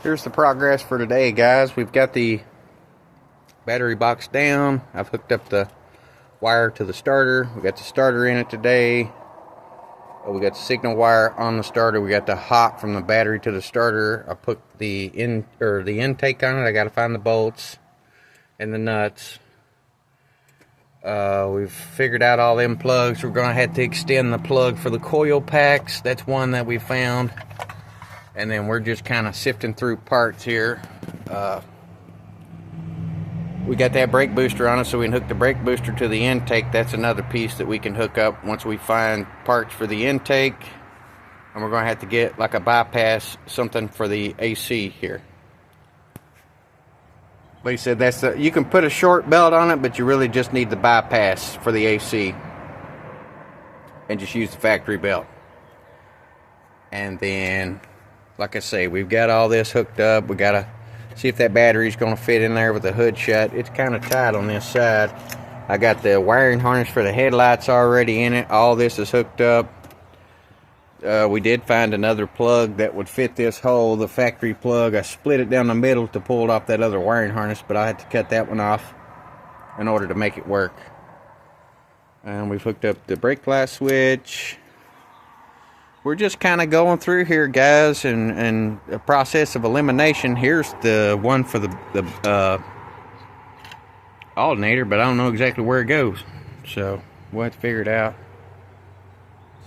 Here's the progress for today, guys. We've got the battery box down. I've hooked up the wire to the starter. We got the starter in it today. We got the signal wire on the starter. We got the hot from the battery to the starter. I put the intake on it. I got to find the bolts and the nuts. We've figured out all them plugs. We're gonna have to extend the plug for the coil packs. That's one that we found. And then we're just kind of sifting through parts here. We got that brake booster on it, so we can hook the brake booster to the intake. That's another piece that we can hook up once we find parts for the intake. And we're going to have to get like a bypass, something for the AC here. Like I said, you can put a short belt on it, but you really just need the bypass for the AC. And just use the factory belt. And then, like I say, we've got all this hooked up. We got to see if that battery's going to fit in there with the hood shut. It's kind of tight on this side. I got the wiring harness for the headlights already in it. All this is hooked up. We did find another plug that would fit this hole, the factory plug. I split it down the middle to pull off that other wiring harness, but I had to cut that one off in order to make it work. And we've hooked up the brake light switch. We're just kind of going through here, guys, and a process of elimination. Here's the one for the alternator, but I don't know exactly where it goes. So we'll have to figure it out.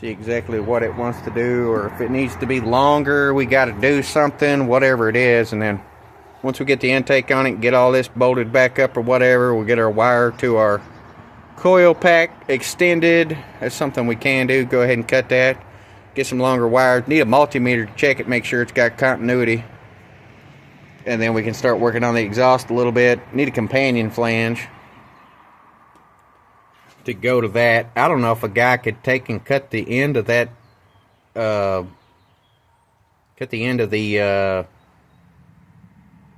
See exactly what it wants to do, or if it needs to be longer, we got to do something, whatever it is. And then once we get the intake on it, get all this bolted back up or whatever, we'll get our wire to our coil pack extended. That's something we can do. Go ahead and cut that. Get some longer wires. Need a multimeter to check it, make sure it's got continuity. And then we can start working on the exhaust a little bit. Need a companion flange to go to that. I don't know if a guy could take and cut the end of that,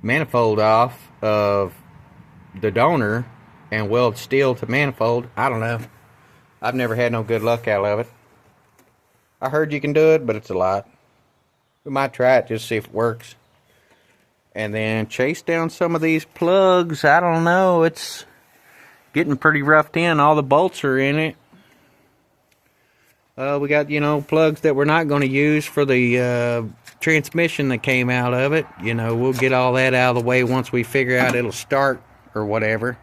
manifold off of the donor and weld steel to manifold. I don't know. I've never had no good luck out of it. I heard you can do it, but it's a lot. We might try it just to see if it works. And then chase down some of these plugs. I don't know. It's getting pretty roughed in. All the bolts are in it. We got, plugs that we're not going to use for the transmission that came out of it. We'll get all that out of the way once we figure out it'll start or whatever.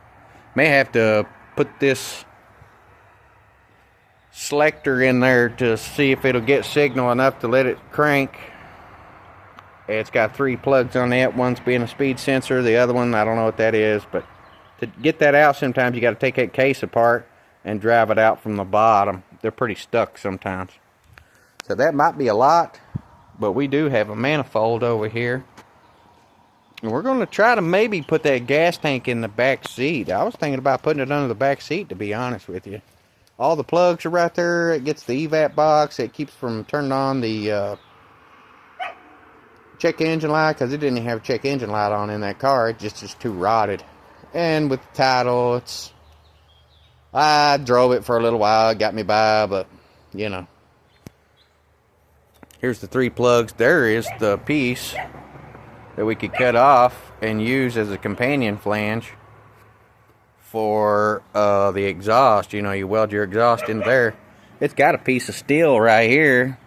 May have to put this selector in there to see if it'll get signal enough to let it crank. It's got 3 plugs on it. One's being a speed sensor, the other one I don't know what that is, but to get that out sometimes you got to take that case apart and drive it out from the bottom. They're pretty stuck sometimes, so that might be a lot, but we do have a manifold over here, and we're going to try to maybe put that gas tank in the back seat. I was thinking about putting it under the back seat, to be honest with you. All the plugs are right there. It gets the evap box. It keeps from turning on the check engine light, because it didn't have a check engine light on in that car. It just too rotted. And with the title, I drove it for a little while. It got me by, but here's the 3 plugs. There is the piece that we could cut off and use as a companion flange for the exhaust. You weld your exhaust in there. It's got a piece of steel right here,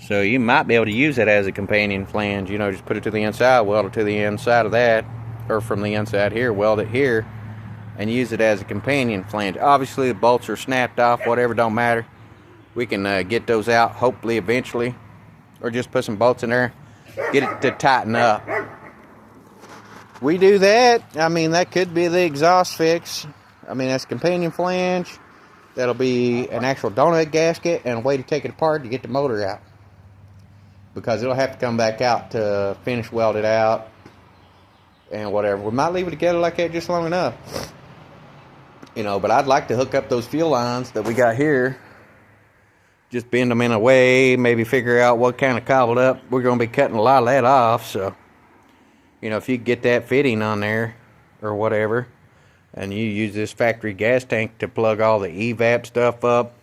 so you might be able to use it as a companion flange. Just put it to the inside, weld it to the inside of that, or from the inside here, weld it here, and use it as a companion flange. Obviously the bolts are snapped off, whatever, don't matter. We can get those out hopefully eventually, or just put some bolts in there, get it to tighten up. We do that, that could be the exhaust fix. That's a companion flange. That'll be an actual donut gasket and a way to take it apart to get the motor out, because it'll have to come back out to finish weld it out and whatever. We might leave it together like that just long enough, but I'd like to hook up those fuel lines that we got here, just bend them in a way, maybe figure out what kind of cobbled up. We're going to be cutting a lot of that off, so if you get that fitting on there or whatever, and you use this factory gas tank to plug all the evap stuff up,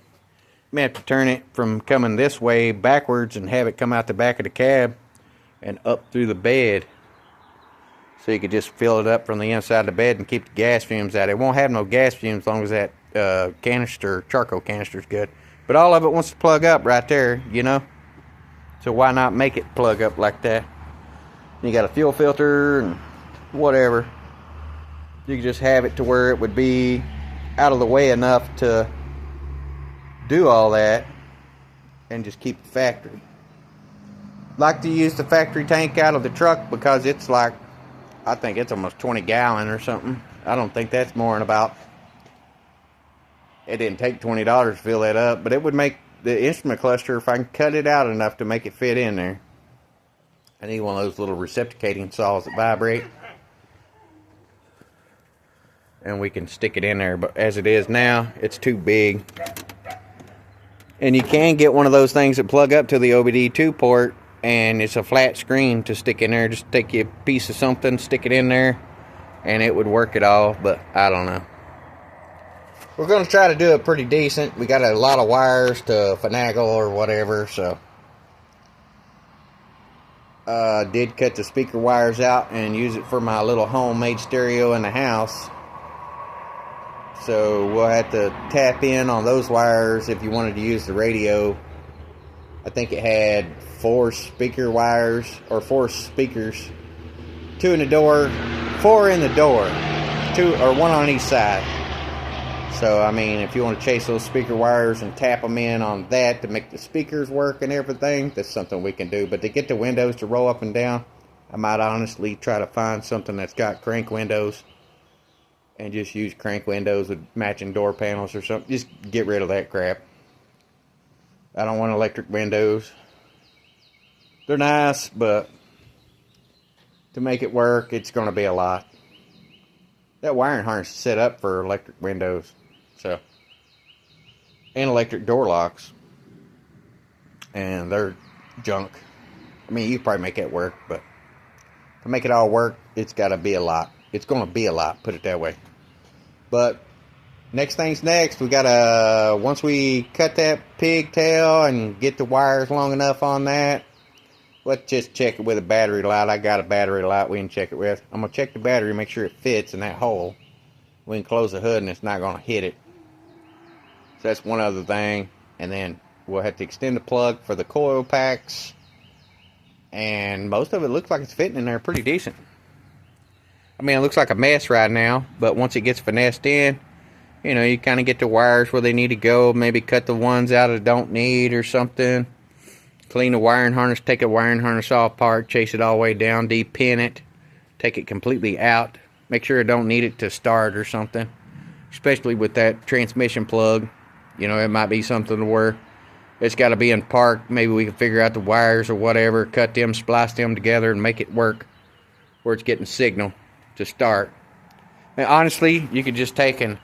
you may have to turn it from coming this way backwards and have it come out the back of the cab and up through the bed. So you could just fill it up from the inside of the bed and keep the gas fumes out. It won't have no gas fumes as long as that charcoal canister is good. But all of it wants to plug up right there, you know. So why not make it plug up like that? You got a fuel filter and whatever. You can just have it to where it would be out of the way enough to do all that and just keep the factory. Like to use the factory tank out of the truck because it's like, I think it's almost 20 gallon or something. I don't think that's more than about, it didn't take $20 to fill that up, but it would make the instrument cluster, if I can cut it out enough to make it fit in there. I need one of those little reciprocating saws that vibrate. And we can stick it in there, but as it is now, it's too big. And you can get one of those things that plug up to the OBD2 port, and it's a flat screen to stick in there. Just take you a piece of something, stick it in there, and it would work it all, but I don't know. We're going to try to do it pretty decent. We got a lot of wires to finagle or whatever, so. Did cut the speaker wires out and use it for my little homemade stereo in the house. So we'll have to tap in on those wires if you wanted to use the radio. I think it had 4 speaker wires, or 4 speakers. 2 in the door, 4 in the door. 2 or 1 on each side. So, I mean, if you want to chase those speaker wires and tap them in on that to make the speakers work and everything, that's something we can do. But to get the windows to roll up and down, I might honestly try to find something that's got crank windows and just use crank windows with matching door panels or something. Just get rid of that crap. I don't want electric windows. They're nice, but to make it work, it's going to be a lot. That wiring harness is set up for electric windows. So, and electric door locks, and they're junk. I mean, you could probably make that work, but to make it all work, it's got to be a lot. It's going to be a lot, put it that way. But next thing's next. We got to, once we cut that pigtail and get the wires long enough on that, let's just check it with a battery light. I got a battery light we can check it with. I'm going to check the battery, make sure it fits in that hole. We can close the hood and it's not going to hit it. So that's one other thing. And then we'll have to extend the plug for the coil packs. And most of it looks like it's fitting in there pretty decent. I mean, it looks like a mess right now, but once it gets finessed in, you know, you kind of get the wires where they need to go. Maybe cut the ones out that don't need or something. Clean the wiring harness, take the wiring harness all apart, chase it all the way down, de-pin it, take it completely out. Make sure it don't need it to start or something. Especially with that transmission plug. You know, it might be something where it's got to be in park. Maybe we can figure out the wires or whatever, cut them, splice them together, and make it work where it's getting signal to start. And honestly, you could just take and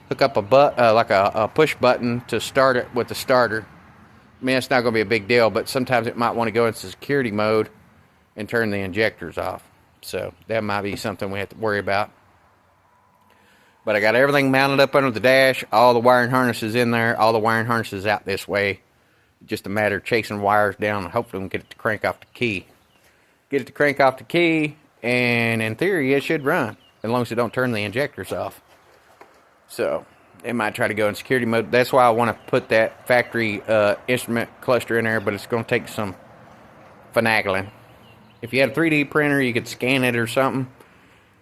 hook up a push button to start it with the starter. I mean, it's not going to be a big deal, but sometimes it might want to go into security mode and turn the injectors off. So that might be something we have to worry about. But I got everything mounted up under the dash. All the wiring harnesses in there. All the wiring harnesses out this way. Just a matter of chasing wires down and hopefully we can get it to crank off the key. Get it to crank off the key, and in theory it should run, as long as it don't turn the injectors off. So it might try to go in security mode. That's why I want to put that factory instrument cluster in there, but it's going to take some finagling. If you had a 3D printer, you could scan it or something.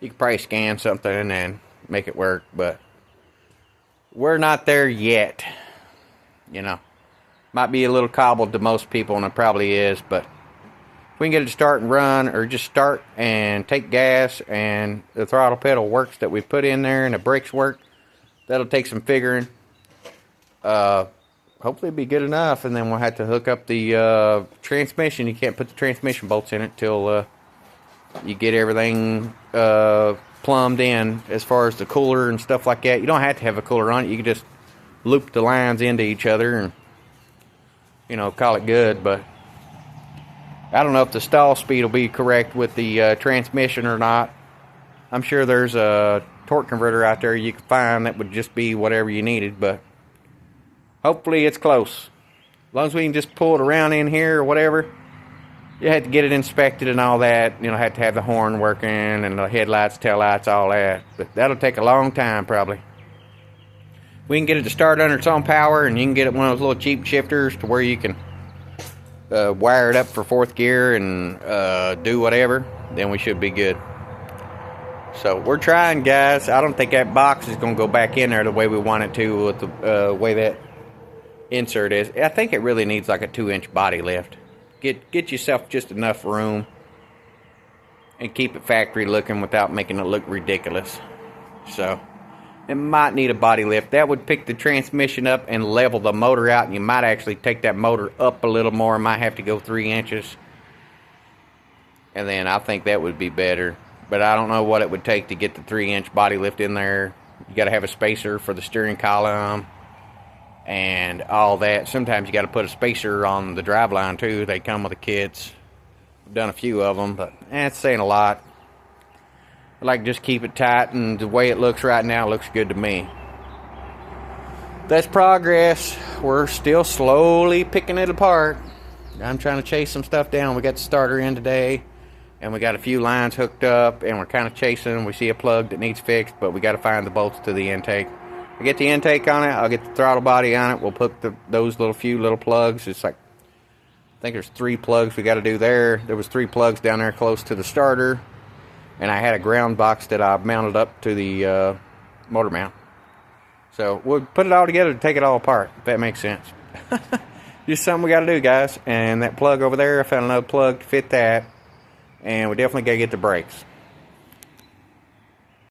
You could probably scan something and then make it work, but we're not there yet. You know, might be a little cobbled to most people, and it probably is, but if we can get it to start and run, or just start and take gas, and the throttle pedal works that we put in there, and the brakes work, that'll take some figuring. Hopefully it'll be good enough, and then we'll have to hook up the transmission. You can't put the transmission bolts in it till you get everything plumbed in as far as the cooler and stuff like that. You don't have to have a cooler on it. You can just loop the lines into each other and, you know, call it good. But I don't know if the stall speed will be correct with the transmission or not. I'm sure there's a torque converter out there you can find that would just be whatever you needed, but hopefully it's close. As long as we can just pull it around in here or whatever, you have to get it inspected and all that. You know, have to have the horn working and the headlights, taillights, all that. But that'll take a long time probably. We can get it to start under its own power, and you can get it one of those little cheap shifters to where you can wire it up for fourth gear and do whatever. Then we should be good. So we're trying, guys. I don't think that box is going to go back in there the way we want it to with the way that insert is. I think it really needs like a 2-inch body lift. Get yourself just enough room and keep it factory looking without making it look ridiculous. So it might need a body lift. That would pick the transmission up and level the motor out, and you might actually take that motor up a little more. Might have to go 3 inches, and then I think that would be better. But I don't know what it would take to get the 3-inch body lift in there. You got to have a spacer for the steering column and all that. Sometimes you got to put a spacer on the driveline too. They come with the kits. I've done a few of them, but it's saying a lot. I like to just keep it tight, and the way it looks right now looks good to me. That's progress. We're still slowly picking it apart. I'm trying to chase some stuff down. We got the starter in today, and we got a few lines hooked up, and we're kind of chasing. We see a plug that needs fixed, but we got to find the bolts to the intake. I get the intake on it. I'll get the throttle body on it. We'll put those few little plugs. It's like, I think there's 3 plugs we got to do there. There was 3 plugs down there close to the starter, and I had a ground box that I mounted up to the motor mount. So we'll put it all together to take it all apart, if that makes sense. Just something we got to do, guys. And that plug over there, I found another plug to fit that. And we definitely got to get the brakes.